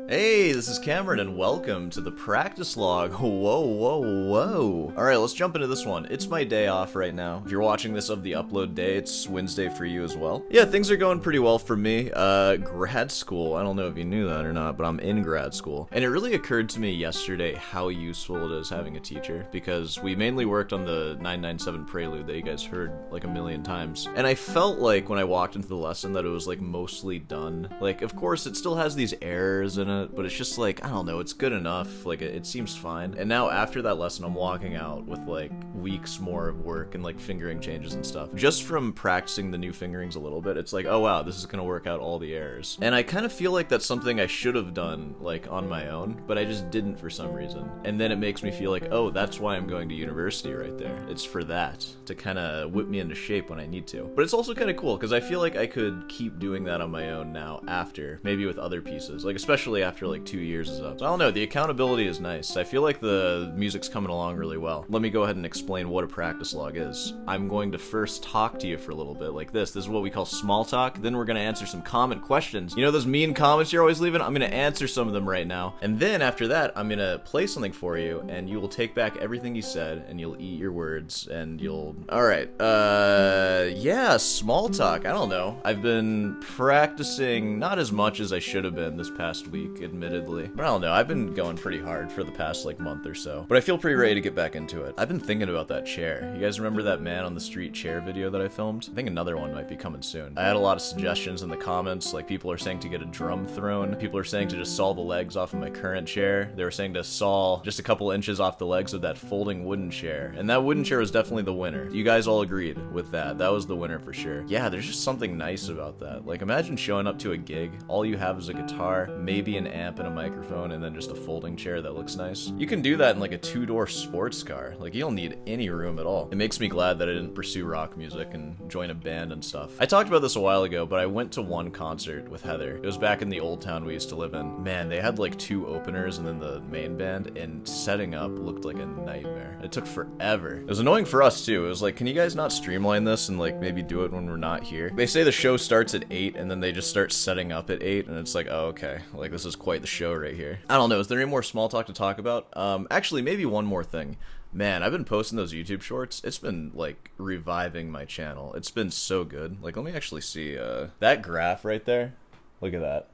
Hey, this is Cameron, and welcome to the practice log. Whoa, whoa, whoa. Alright, let's jump into this one. It's my day off right now. If you're watching this of the upload day, it's Wednesday for you as well. Yeah, things are going pretty well for me. Grad school, I don't know if you knew that or not, but I'm in grad school. And it really occurred to me yesterday how useful it is having a teacher, because we mainly worked on the 997 Prelude that you guys heard like a million times. And I felt like when I walked into the lesson that it was like mostly done. Like, of course, it still has these errors in it, but it's just like, I don't know, it's good enough, like it seems fine. And now after that lesson, I'm walking out with like weeks more of work and like fingering changes and stuff. Just from practicing the new fingerings a little bit, it's like, oh wow, this is gonna work out all the errors. And I kind of feel like that's something I should have done like on my own, but I just didn't for some reason. And then it makes me feel like, oh, that's why I'm going to university right there. It's for that, to kind of whip me into shape when I need to. But it's also kind of cool, because I feel like I could keep doing that on my own now after, maybe with other pieces, like especially after like 2 years is up. So I don't know, the accountability is nice. I feel like the music's coming along really well. Let me go ahead and explain what a practice log is. I'm going to first talk to you for a little bit like this. This is what we call small talk. Then we're going to answer some comment questions. You know those mean comments you're always leaving? I'm going to answer some of them right now. And then after that, I'm going to play something for you, and you will take back everything you said, and you'll eat your words, and you'll... Alright, yeah, small talk. I don't know. I've been practicing not as much as I should have been this past week, admittedly. But I don't know, I've been going pretty hard for the past like month or so. But I feel pretty ready to get back into it. I've been thinking about that chair. You guys remember that man on the street chair video that I filmed? I think another one might be coming soon. I had a lot of suggestions in the comments, like people are saying to get a drum throne. People are saying to just saw the legs off of my current chair. They were saying to saw just a couple inches off the legs of that folding wooden chair. And that wooden chair was definitely the winner. You guys all agreed with that. That was the winner for sure. Yeah, there's just something nice about that. Like imagine showing up to a gig, all you have is a guitar, maybe an amp and a microphone, and then just a folding chair that looks nice. You can do that in like a two-door sports car. Like you don't need any room at all. It makes me glad that I didn't pursue rock music and join a band and stuff. I talked about this a while ago, but I went to one concert with Heather. It was back in the old town we used to live in. Man, they had like 2 openers and then the main band, and setting up looked like a nightmare. It took forever. It was annoying for us too. It was like, can you guys not streamline this and like maybe do it when we're not here? They say the show starts at 8 and then they just start setting up at 8, and it's like, oh okay, like this is quite the show right here. I don't know, is there any more small talk to talk about? Actually, maybe one more thing. Man, I've been posting those YouTube shorts. It's been, like, reviving my channel. It's been so good. Like, let me actually see, that graph right there. Look at that.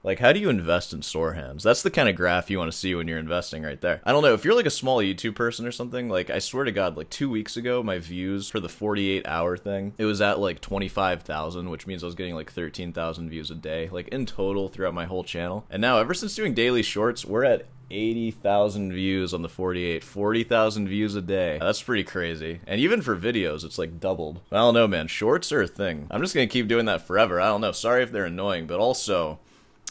Like, how do you invest in store hands? That's the kind of graph you want to see when you're investing right there. I don't know, if you're like a small YouTube person or something, like, I swear to God, like 2 weeks ago, my views for the 48-hour thing, it was at like 25,000, which means I was getting like 13,000 views a day, like in total throughout my whole channel. And now, ever since doing daily shorts, we're at 80,000 views on the 48, 40,000 views a day. That's pretty crazy. And even for videos, it's like doubled. I don't know, man, shorts are a thing. I'm just gonna keep doing that forever. I don't know, sorry if they're annoying, but also,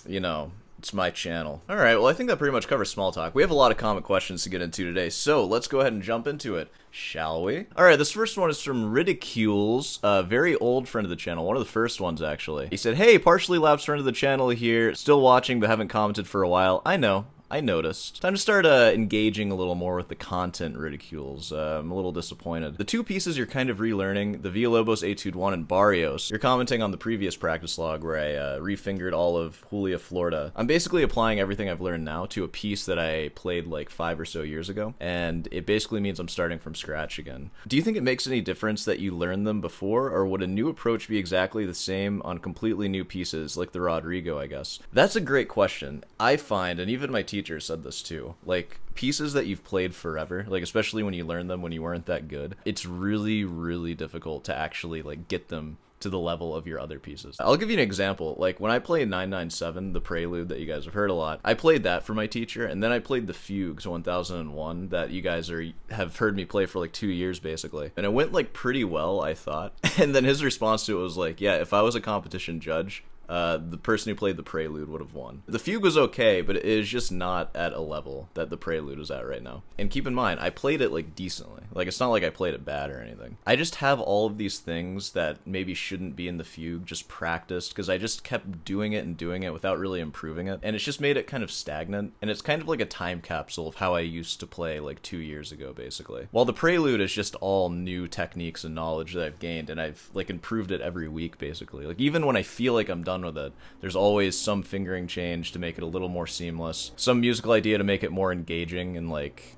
you know, it's my channel. Alright, well I think that pretty much covers small talk. We have a lot of comment questions to get into today, so let's go ahead and jump into it, shall we? Alright, this first one is from Ridicules, a very old friend of the channel, one of the first ones actually. He said, hey, partially lapsed friend of the channel here, still watching but haven't commented for a while. I know. I noticed. Time to start engaging a little more with the content, Ridicules. I'm a little disappointed. The 2 pieces you're kind of relearning, the Villa-Lobos Etude 1 and Barrios, you're commenting on the previous practice log where I refingered all of Julia Florida. I'm basically applying everything I've learned now to a piece that I played like 5 or so years ago, and it basically means I'm starting from scratch again. Do you think it makes any difference that you learned them before, or would a new approach be exactly the same on completely new pieces, like the Rodrigo, I guess? That's a great question. I find, and even my teacher said this too, like pieces that you've played forever, like especially when you learn them when you weren't that good, it's really, really difficult to actually like get them to the level of your other pieces. I'll give you an example. Like when I played 997, the Prelude that you guys have heard a lot, I played that for my teacher, and then I played the Fugues 1001 that you guys have heard me play for like 2 years basically, and it went like pretty well, I thought. And then his response to it was like, yeah, if I was a competition judge, the person who played the Prelude would have won. The Fugue was okay, but it is just not at a level that the Prelude is at right now. And keep in mind, I played it like decently. Like it's not like I played it bad or anything. I just have all of these things that maybe shouldn't be in the Fugue just practiced, because I just kept doing it and doing it without really improving it. And it's just made it kind of stagnant. And it's kind of like a time capsule of how I used to play like 2 years ago, basically. While the Prelude is just all new techniques and knowledge that I've gained, and I've like improved it every week, basically. Like even when I feel like I'm done fun with it. There's always some fingering change to make it a little more seamless, some musical idea to make it more engaging and like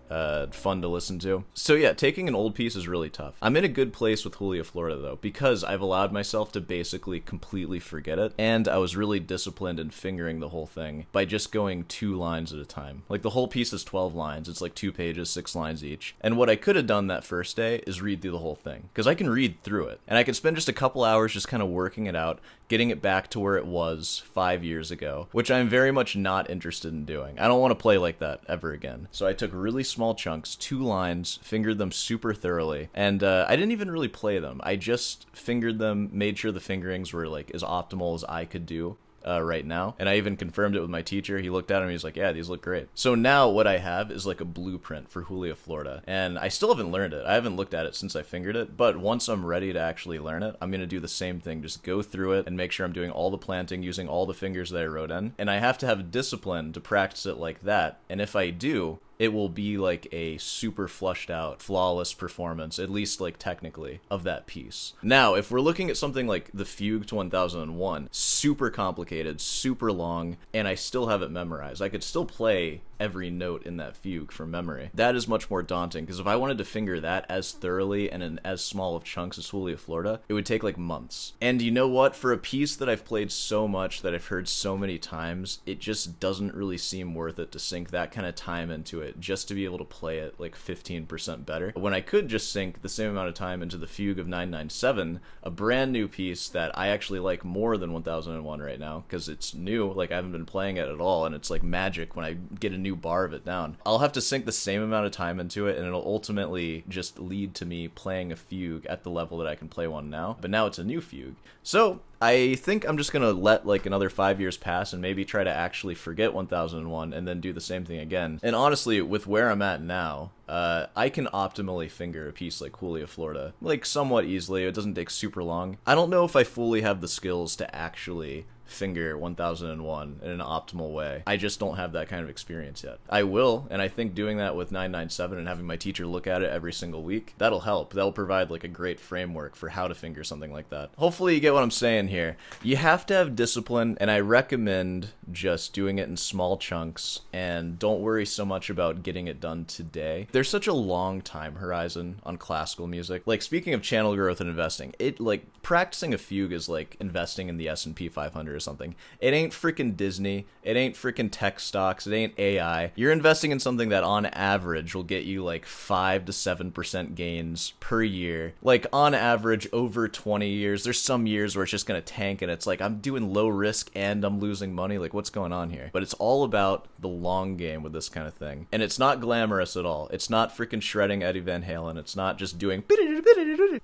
fun to listen to. So yeah, taking an old piece is really tough. I'm in a good place with Julia Florida though, because I've allowed myself to basically completely forget it, and I was really disciplined in fingering the whole thing by just going 2 lines at a time. Like the whole piece is 12 lines, it's like 2 pages, 6 lines each. And what I could have done that first day is read through the whole thing, because I can read through it, and I could spend just a couple hours just kind of working it out, getting it back to where it was 5 years ago, which I'm very much not interested in doing. I don't want to play like that ever again. So I took really small chunks, 2 lines, fingered them super thoroughly, and I didn't even really play them. I just fingered them, made sure the fingerings were like as optimal as I could do right now, and I even confirmed it with my teacher. He looked at him, he's like, yeah, these look great. So now what I have is like a blueprint for Julia Florida, and I still haven't learned it. I haven't looked at it since I fingered it, but once I'm ready to actually learn it, I'm gonna do the same thing, just go through it and make sure I'm doing all the planting using all the fingers that I wrote in, and I have to have discipline to practice it like that, and if I do, it will be like a super flushed out, flawless performance, at least like technically, of that piece. Now, if we're looking at something like the Fugue to 1001, super complicated, super long, and I still have it memorized. I could still play every note in that fugue from memory. That is much more daunting, because if I wanted to finger that as thoroughly and in as small of chunks as Julia Florida, it would take like months. And you know what? For a piece that I've played so much, that I've heard so many times, it just doesn't really seem worth it to sink that kind of time into it just to be able to play it like 15% better, when I could just sink the same amount of time into the Fugue of 997, a brand new piece that I actually like more than 1001 right now, because it's new. Like, I haven't been playing it at all, and it's like magic when I get a new bar of it down. I'll have to sink the same amount of time into it, and it'll ultimately just lead to me playing a fugue at the level that I can play one now, but now it's a new fugue. So I think I'm just gonna let like another 5 years pass and maybe try to actually forget 1001 and then do the same thing again. And honestly, with where I'm at now, I can optimally finger a piece like Julia Florida, like somewhat easily. It doesn't take super long. I don't know if I fully have the skills to actually finger 1001 in an optimal way. I just don't have that kind of experience yet. I will, and I think doing that with 997 and having my teacher look at it every single week, that'll help. That'll provide like a great framework for how to finger something like that. Hopefully you get what I'm saying here. You have to have discipline, and I recommend just doing it in small chunks, and don't worry so much about getting it done today. There's such a long time horizon on classical music. Like, speaking of channel growth and investing, it like practicing a fugue is like investing in the S&P 500 or something. It ain't freaking Disney. It ain't freaking tech stocks. It ain't AI. You're investing in something that on average will get you like 5 to 7% gains per year. Like on average over 20 years. There's some years where it's just gonna tank and it's like I'm doing low risk and I'm losing money. Like, what's going on here? But it's all about the long game with this kind of thing. And it's not glamorous at all. It's not freaking shredding Eddie Van Halen. It's not just doing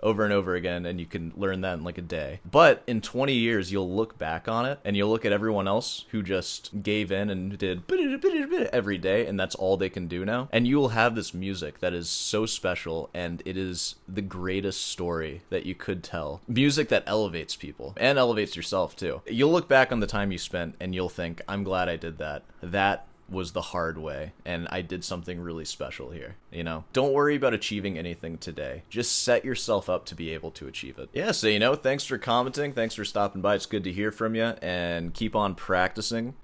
over and over again and you can learn that in like a day. But in 20 years, you'll look back on it and you'll look at everyone else who just gave in and did every day, and that's all they can do now. And you will have this music that is so special, and it is the greatest story that you could tell. Music that elevates people and elevates yourself too. You'll look back on the time you spent and you'll think, I'm glad I did that. That was the hard way, and I did something really special here, you know? Don't worry about achieving anything today. Just set yourself up to be able to achieve it. Yeah, so, you know, thanks for commenting, thanks for stopping by, it's good to hear from you, and keep on practicing.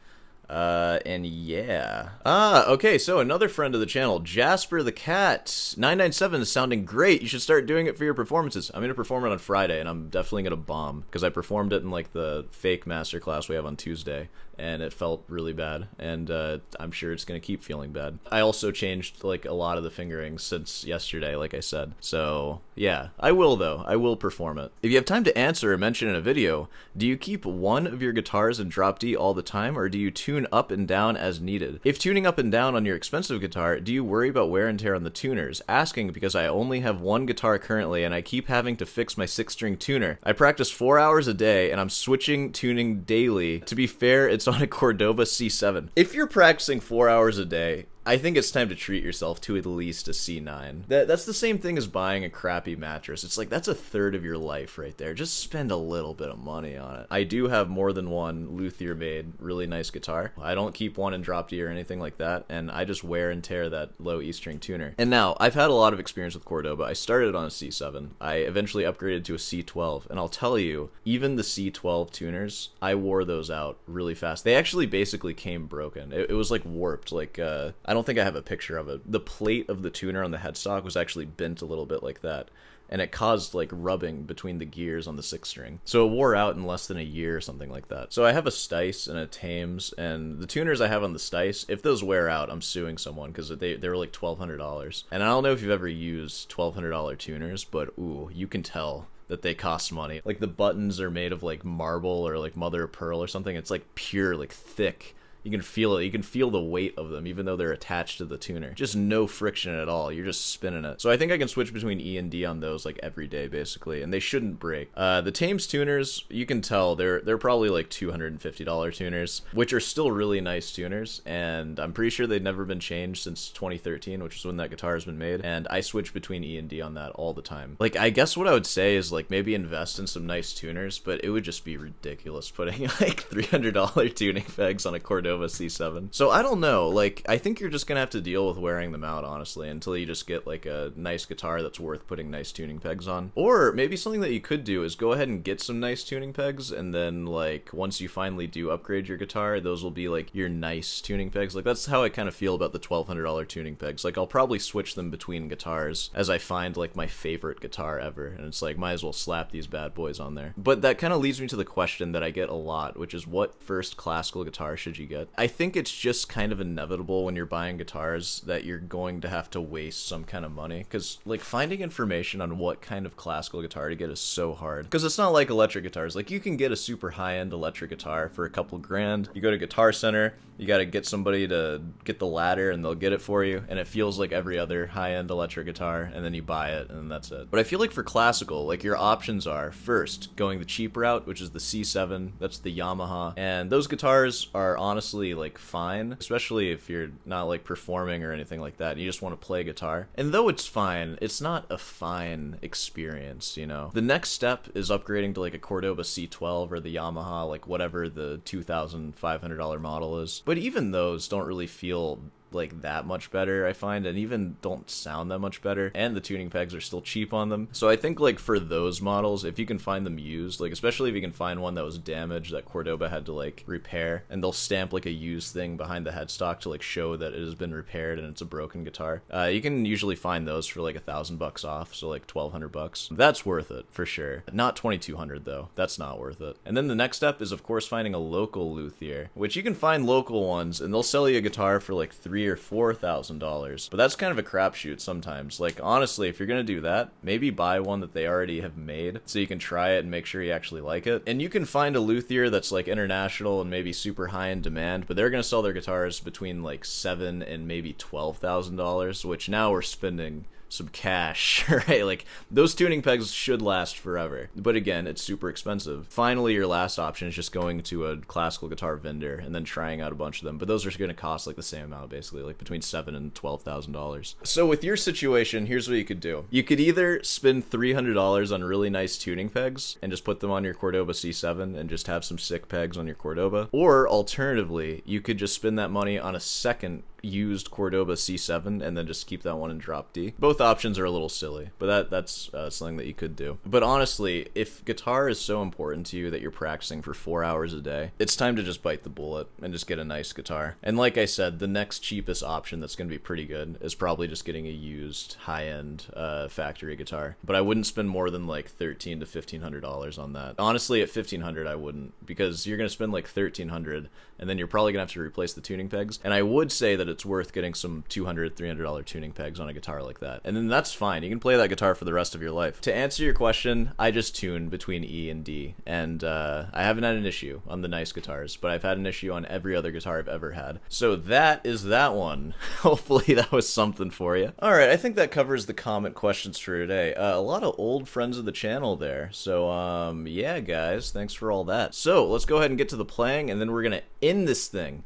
And yeah. Okay, so another friend of the channel, Jasper the Cat. 997 is sounding great. You should start doing it for your performances. I'm gonna perform it on Friday, and I'm definitely gonna bomb, because I performed it in, like, the fake masterclass we have on Tuesday, and it felt really bad, and I'm sure it's gonna keep feeling bad. I also changed, like, a lot of the fingerings since yesterday, like I said. So, yeah. I will, though. I will perform it. If you have time to answer or mention in a video, do you keep one of your guitars in drop D all the time, or do you tune up and down as needed? If tuning up and down on your expensive guitar, do you worry about wear and tear on the tuners? Asking because I only have one guitar currently and I keep having to fix my 6-string tuner. I practice 4 hours a day and I'm switching tuning daily. To be fair, it's on a Cordova C7. If you're practicing 4 hours a day, I think it's time to treat yourself to at least a C9. That's the same thing as buying a crappy mattress. It's like, that's a third of your life right there. Just spend a little bit of money on it. I do have more than one luthier made really nice guitar. I don't keep one in drop D or anything like that, and I just wear and tear that low E string tuner. And now, I've had a lot of experience with Cordoba. I started on a C7. I eventually upgraded to a C12, and I'll tell you, even the C12 tuners, I wore those out really fast. They actually basically came broken. It was like warped. Like, I don't think I have a picture of it. The plate of the tuner on the headstock was actually bent a little bit like that, and it caused like rubbing between the gears on the 6 string. So it wore out in less than a year or something like that. So I have a Stice and a Thames, and the tuners I have on the Stice, if those wear out, I'm suing someone because they were like $1,200. And I don't know if you've ever used $1,200 tuners, but ooh, you can tell that they cost money. Like, the buttons are made of like marble or like mother of pearl or something. It's like pure, like thick. You can feel it. You can feel the weight of them, even though they're attached to the tuner. Just no friction at all. You're just spinning it. So I think I can switch between E and D on those like every day, basically, and they shouldn't break. The Thames tuners, you can tell they're probably like $250 tuners, which are still really nice tuners, and I'm pretty sure they've never been changed since 2013, which is when that guitar has been made, and I switch between E and D on that all the time. Like, I guess what I would say is like maybe invest in some nice tuners, but it would just be ridiculous putting like $300 tuning pegs on a Cordoba C7. So I don't know, like, I think you're just gonna have to deal with wearing them out, honestly, until you just get like a nice guitar that's worth putting nice tuning pegs on. Or maybe something that you could do is go ahead and get some nice tuning pegs, and then like once you finally do upgrade your guitar, those will be like your nice tuning pegs. Like, that's how I kind of feel about the $1,200 tuning pegs. Like, I'll probably switch them between guitars as I find like my favorite guitar ever, and it's like, might as well slap these bad boys on there. But that kind of leads me to the question that I get a lot, which is, what first classical guitar should you get? I think it's just kind of inevitable when you're buying guitars that you're going to have to waste some kind of money, because like finding information on what kind of classical guitar to get is so hard, because it's not like electric guitars. Like, you can get a super high-end electric guitar for a couple grand. You go to Guitar Center, you got to get somebody to get the ladder and they'll get it for you, and it feels like every other high-end electric guitar, and then you buy it and that's it. But I feel like for classical, like, your options are, first, going the cheap route, which is the C7, that's the Yamaha, and those guitars are honestly like fine, especially if you're not like performing or anything like that, you just want to play guitar. And though it's fine, it's not a fine experience, you know. The next step is upgrading to like a Cordoba C12 or the Yamaha, like whatever the $2,500 model is. But even those don't really feel like that much better, I find, and even don't sound that much better, and the tuning pegs are still cheap on them. So I think like for those models, if you can find them used, like especially if you can find one that was damaged that Cordoba had to like repair, and they'll stamp like a used thing behind the headstock to like show that it has been repaired and it's a broken guitar, you can usually find those for like $1,000 off, so like $1,200. That's worth it for sure. Not $2,200 though. That's not worth it. And then the next step is of course finding a local luthier, which you can find local ones and they'll sell you a guitar for like $3,000 or $4,000, but that's kind of a crapshoot sometimes. Like honestly, if you're gonna do that, maybe buy one that they already have made so you can try it and make sure you actually like it. And you can find a luthier that's like international and maybe super high in demand, but they're gonna sell their guitars between like $7,000 and maybe $12,000, which now we're spending some cash, right? Like those tuning pegs should last forever, but again, it's super expensive. Finally, your last option is just going to a classical guitar vendor and then trying out a bunch of them, but those are going to cost like the same amount, basically like between $7,000 and $12,000. So with your situation, here's what you could do. You could either spend $300 on really nice tuning pegs and just put them on your Cordoba C7 and just have some sick pegs on your Cordoba, or alternatively, you could just spend that money on a second used Cordoba C7 and then just keep that one in drop D. Both options are a little silly, but that's something that you could do. But honestly, if guitar is so important to you that you're practicing for 4 hours a day, it's time to just bite the bullet and just get a nice guitar. And like I said, the next cheapest option that's going to be pretty good is probably just getting a used high-end factory guitar. But I wouldn't spend more than like $1,300 to $1,500 on that. Honestly, at $1,500 I wouldn't, because you're going to spend like $1,300 and then you're probably going to have to replace the tuning pegs. And I would say that it's worth getting some $200, $300 tuning pegs on a guitar like that. And then that's fine. You can play that guitar for the rest of your life. To answer your question, I just tune between E and D. And I haven't had an issue on the nice guitars, but I've had an issue on every other guitar I've ever had. So that is that one. Hopefully that was something for you. All right, I think that covers the comment questions for today. A lot of old friends of the channel there. So yeah, guys, thanks for all that. So let's go ahead and get to the playing, and then we're going to end this thing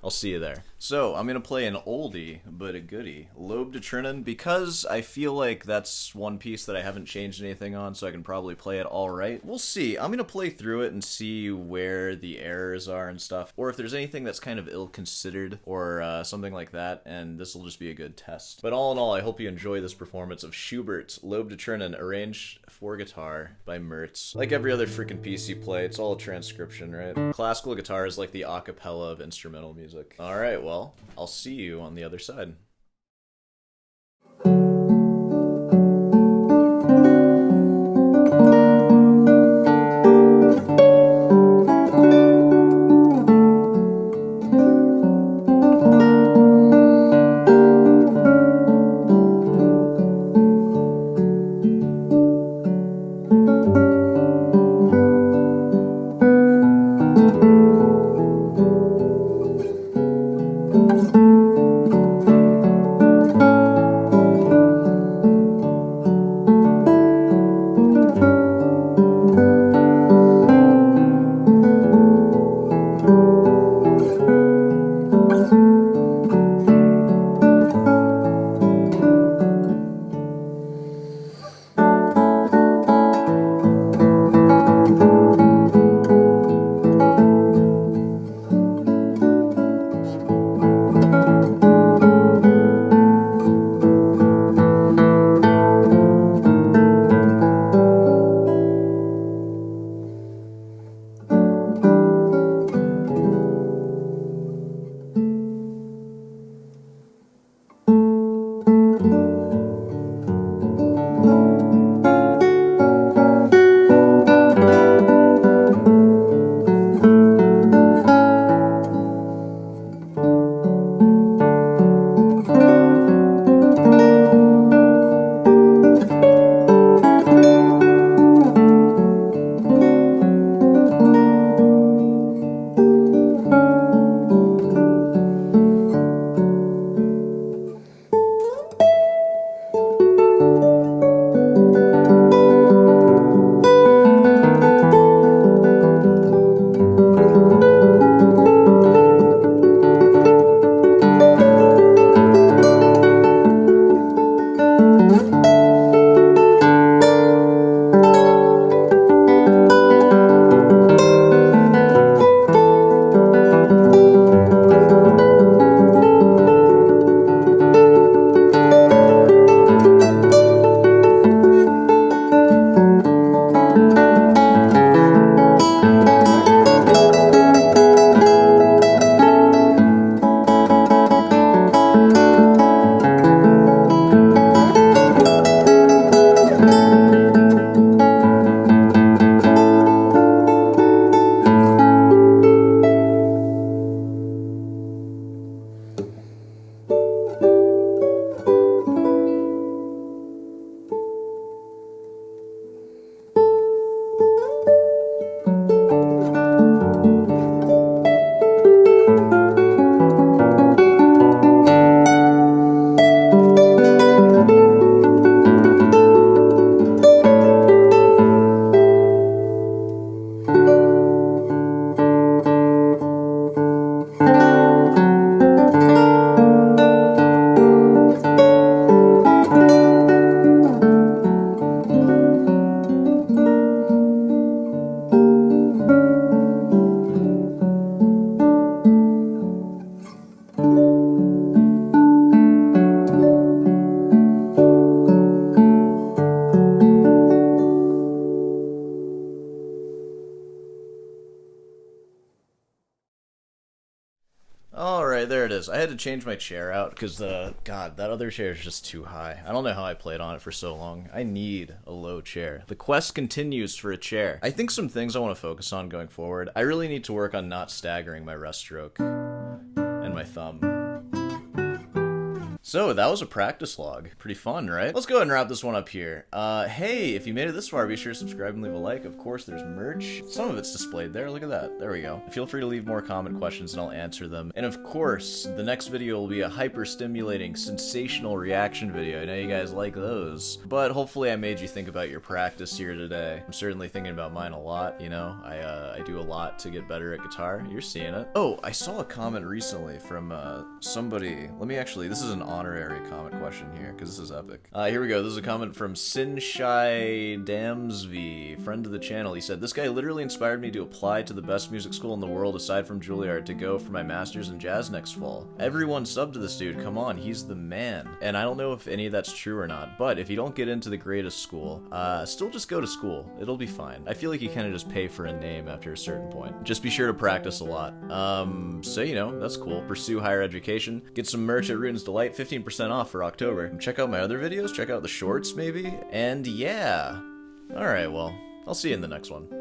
I'll see you there. So, I'm gonna play an oldie, but a goodie. Lobe de Trinan, because I feel like that's one piece that I haven't changed anything on, so I can probably play it alright. We'll see. I'm gonna play through it and see where the errors are and stuff, or if there's anything that's kind of ill-considered, or something like that, and this will just be a good test. But all in all, I hope you enjoy this performance of Schubert's Lobe de Trinan, arranged for guitar by Mertz. Like every other freaking piece you play, it's all a transcription, right? Classical guitar is like the a cappella of instrumental music. Alright, well, I'll see you on the other side. Alright, there it is. I had to change my chair out because, God, that other chair is just too high. I don't know how I played on it for so long. I need a low chair. The quest continues for a chair. I think some things I want to focus on going forward. I really need to work on not staggering my rest stroke and my thumb. So that was a practice log. Pretty fun, right? Let's go ahead and wrap this one up here. Hey, if you made it this far, be sure to subscribe and leave a like. Of course, there's merch. Some of it's displayed there. Look at that. There we go. Feel free to leave more comment questions and I'll answer them. And of course, the next video will be a hyper-stimulating, sensational reaction video. I know you guys like those. But hopefully I made you think about your practice here today. I'm certainly thinking about mine a lot, you know? I do a lot to get better at guitar. You're seeing it. Oh, I saw a comment recently from somebody. Let me actually, this is an honorary comment question here, because this is epic. Here we go. This is a comment from Sinshai Damsv, friend of the channel. He said, this guy literally inspired me to apply to the best music school in the world aside from Juilliard to go for my master's in jazz next fall. Everyone sub to this dude. Come on, he's the man. And I don't know if any of that's true or not, but if you don't get into the greatest school, still just go to school. It'll be fine. I feel like you kind of just pay for a name after a certain point. Just be sure to practice a lot. So, you know, that's cool. Pursue higher education. Get some merch at Rutan's Delight, 15% off for October. Check out my other videos, check out the shorts maybe, and yeah. Alright, well, I'll see you in the next one.